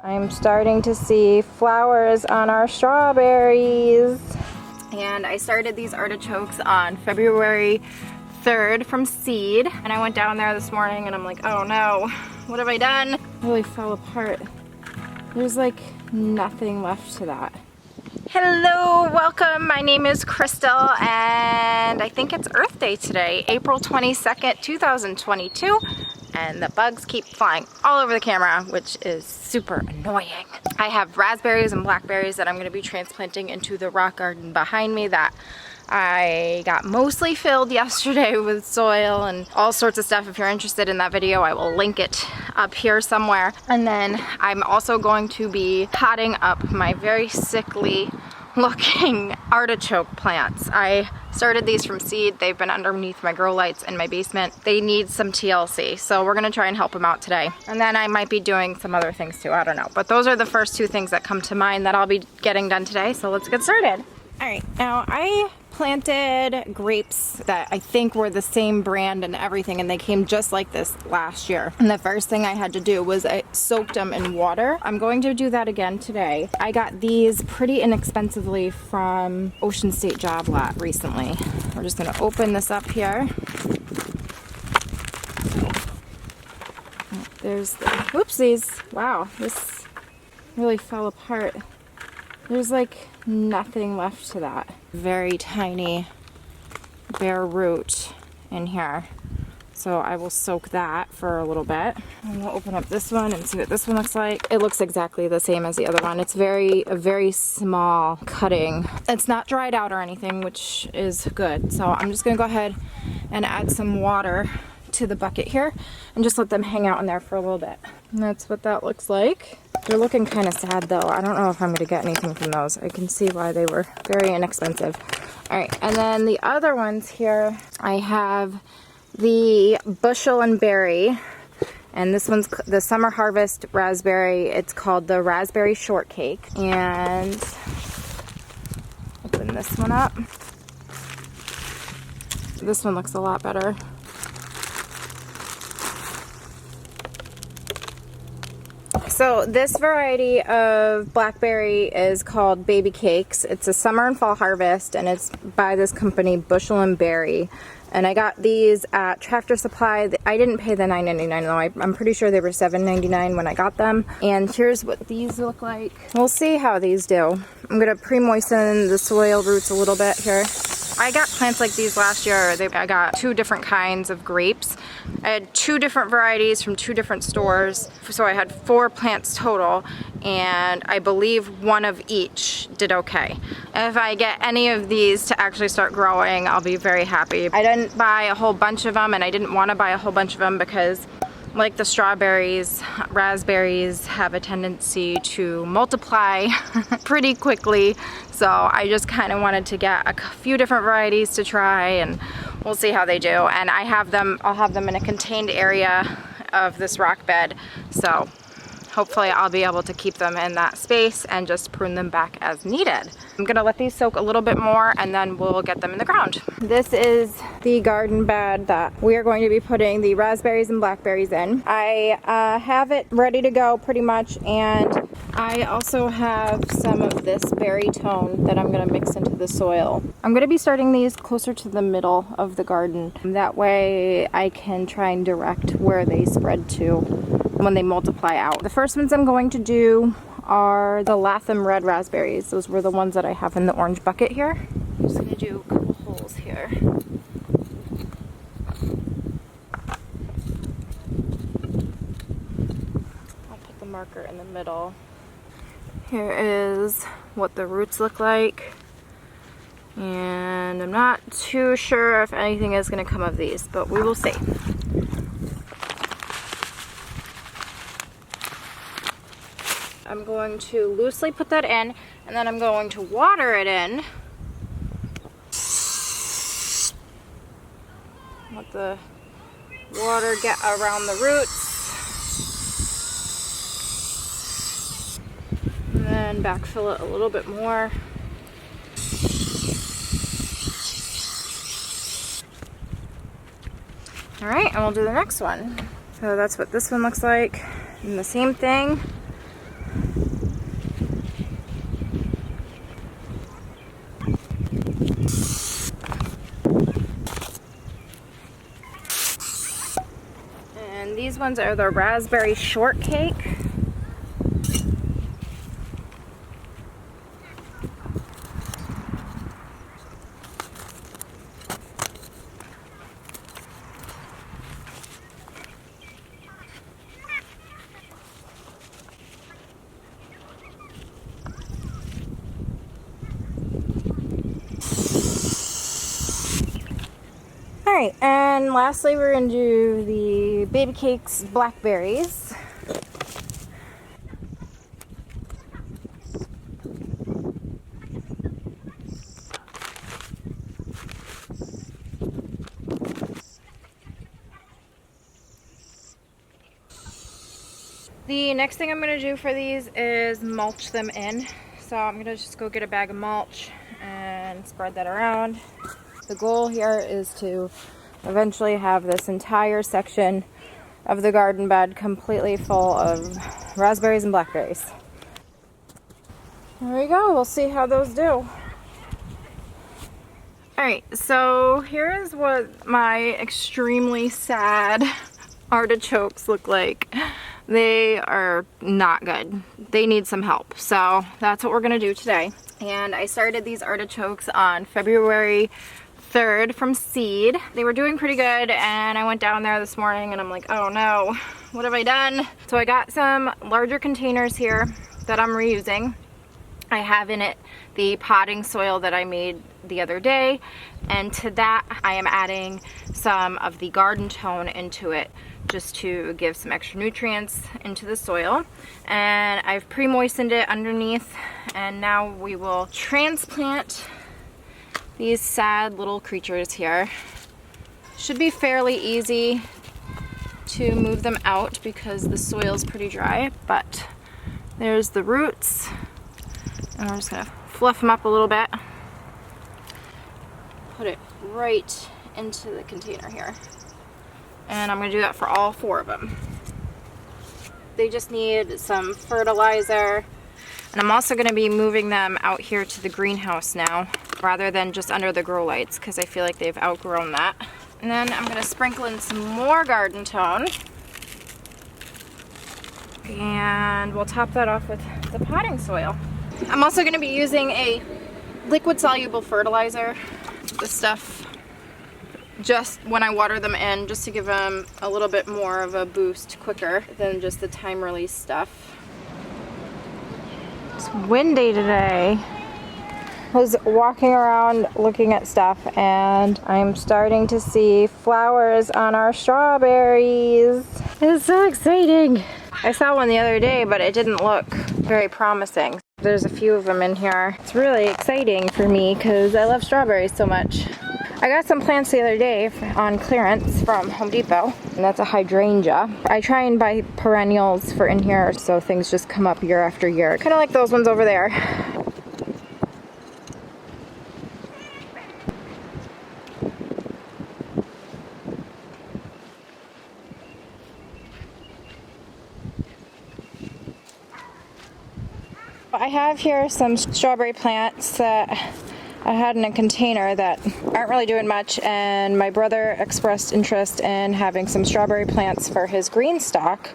I'm starting to see flowers on our strawberries. And I started these artichokes on February 3rd from seed. And I went down there this morning and I'm like, oh no, what have I done? It really fell apart. There's like nothing left to that. Hello, welcome. My name is Crystal and I think it's Earth Day today, April 22nd, 2022. And the bugs keep flying all over the camera, which is super annoying. I have raspberries and blackberries that I'm going to be transplanting into the rock garden behind me that I got mostly filled yesterday with soil and all sorts of stuff. If you're interested in that video, I will link it up here somewhere. And then I'm also going to be potting up my very sickly looking artichoke plants. I started these from seed. They've been underneath my grow lights in my basement. They need some TLC, so we're gonna try and help them out today. And then I might be doing some other things too, I don't know. But those are the first two things that come to mind that I'll be getting done today, so let's get started. All right, now I planted grapes that I think were the same brand and everything, and they came just like this last year. And the first thing I had to do was I soaked them in water. I'm going to do that again today. I got these pretty inexpensively from Ocean State Job Lot recently. We're just gonna open this up here. There's the, whoopsies. Wow, this really fell apart. There's like nothing left to that. Very tiny bare root in here. So I will soak that for a little bit. And we'll open up this one and see what this one looks like. It looks exactly the same as the other one. It's a very small cutting. It's not dried out or anything, which is good. So I'm just gonna go ahead and add some water to the bucket here and just let them hang out in there for a little bit. And that's what that looks like. They're looking kind of sad though. I don't know if I'm going to get anything from those. I can see why they were very inexpensive. Alright, and then the other ones here, I have the bushel and berry. And this one's the summer harvest raspberry. It's called the raspberry shortcake. And open this one up. This one looks a lot better. So this variety of blackberry is called Baby Cakes. It's a summer and fall harvest and it's by this company Bushel and Berry. And I got these at Tractor Supply. I didn't pay the $9.99 though. I'm pretty sure they were $7.99 when I got them. And here's what these look like. We'll see how these do. I'm gonna pre-moisten the soil roots a little bit here. I got plants like these last year. I got two different kinds of grapes. I had two different varieties from two different stores. So I had 4 plants total, and I believe one of each did okay. If I get any of these to actually start growing, I'll be very happy. I didn't buy a whole bunch of them, and I didn't want to buy a whole bunch of them because like the strawberries, raspberries have a tendency to multiply pretty quickly. So I just kind of wanted to get a few different varieties to try and we'll see how they do. And I'll have them in a contained area of this rock bed. So hopefully I'll be able to keep them in that space and just prune them back as needed. I'm gonna let these soak a little bit more and then we'll get them in the ground. This is the garden bed that we are going to be putting the raspberries and blackberries in. I have it ready to go pretty much, and I also have some of this berry tone that I'm gonna mix into the soil. I'm gonna be starting these closer to the middle of the garden. That way I can try and direct where they spread to when they multiply out. The first ones I'm going to do are the Latham red raspberries. Those were the ones that I have in the orange bucket here. I'm just gonna do a couple holes here. I'll put the marker in the middle. Here is what the roots look like. And I'm not too sure if anything is gonna come of these, but we will see. I'm going to loosely put that in, and then I'm going to water it in. Let the water get around the roots. And then backfill it a little bit more. All right, and we'll do the next one. So that's what this one looks like. And the same thing. These ones are the raspberry shortcake. Alright, and lastly we're going to do the baby cakes blackberries. The next thing I'm going to do for these is mulch them in. So I'm going to just go get a bag of mulch and spread that around. The goal here is to eventually have this entire section of the garden bed completely full of raspberries and blackberries. There we go, we'll see how those do. Alright, so here is what my extremely sad artichokes look like. They are not good. They need some help. So that's what we're gonna do today. And I started these artichokes on February 3rd from seed. They were doing pretty good, and I went down there this morning and I'm like, oh no, what have I done? So I got some larger containers here that I'm reusing. I have in it the potting soil that I made the other day, and to that I am adding some of the garden tone into it just to give some extra nutrients into the soil. And I've pre-moistened it underneath, and now we will transplant these sad little creatures here. Should be fairly easy to move them out because the soil's pretty dry, but there's the roots. And I'm just gonna fluff them up a little bit. Put it right into the container here. And I'm gonna do that for all 4 of them. They just need some fertilizer. And I'm also gonna be moving them out here to the greenhouse now, rather than just under the grow lights, because I feel like they've outgrown that. And then I'm gonna sprinkle in some more garden tone. And we'll top that off with the potting soil. I'm also gonna be using a liquid soluble fertilizer. This stuff just when I water them in, just to give them a little bit more of a boost quicker than just the time release stuff. It's windy today. I was walking around looking at stuff, and I'm starting to see flowers on our strawberries. It's so exciting. I saw one the other day, but it didn't look very promising. There's a few of them in here. It's really exciting for me because I love strawberries so much. I got some plants the other day on clearance from Home Depot, and that's a hydrangea. I try and buy perennials for in here so things just come up year after year. Kind of like those ones over there. I have here some strawberry plants that I had in a container that aren't really doing much, and my brother expressed interest in having some strawberry plants for his green stock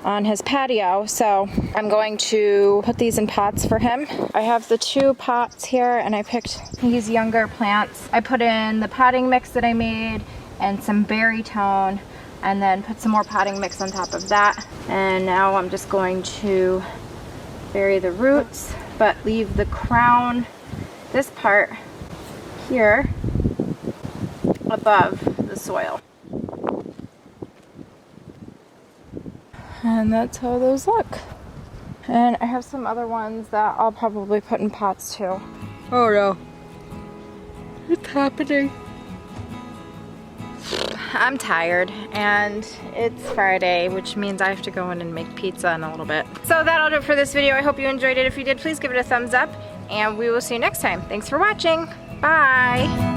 on his patio, so I'm going to put these in pots for him. I have the 2 pots here, and I picked these younger plants. I put in the potting mix that I made and some berry tone, and then put some more potting mix on top of that. And now I'm just going to bury the roots, but leave the crown, this part here, above the soil. And that's how those look. And I have some other ones that I'll probably put in pots too. Oh no. It's happening. I'm tired, and it's Friday, which means I have to go in and make pizza in a little bit. So that'll do it for this video. I hope you enjoyed it. If you did, please give it a thumbs up, and we will see you next time. Thanks for watching. Bye.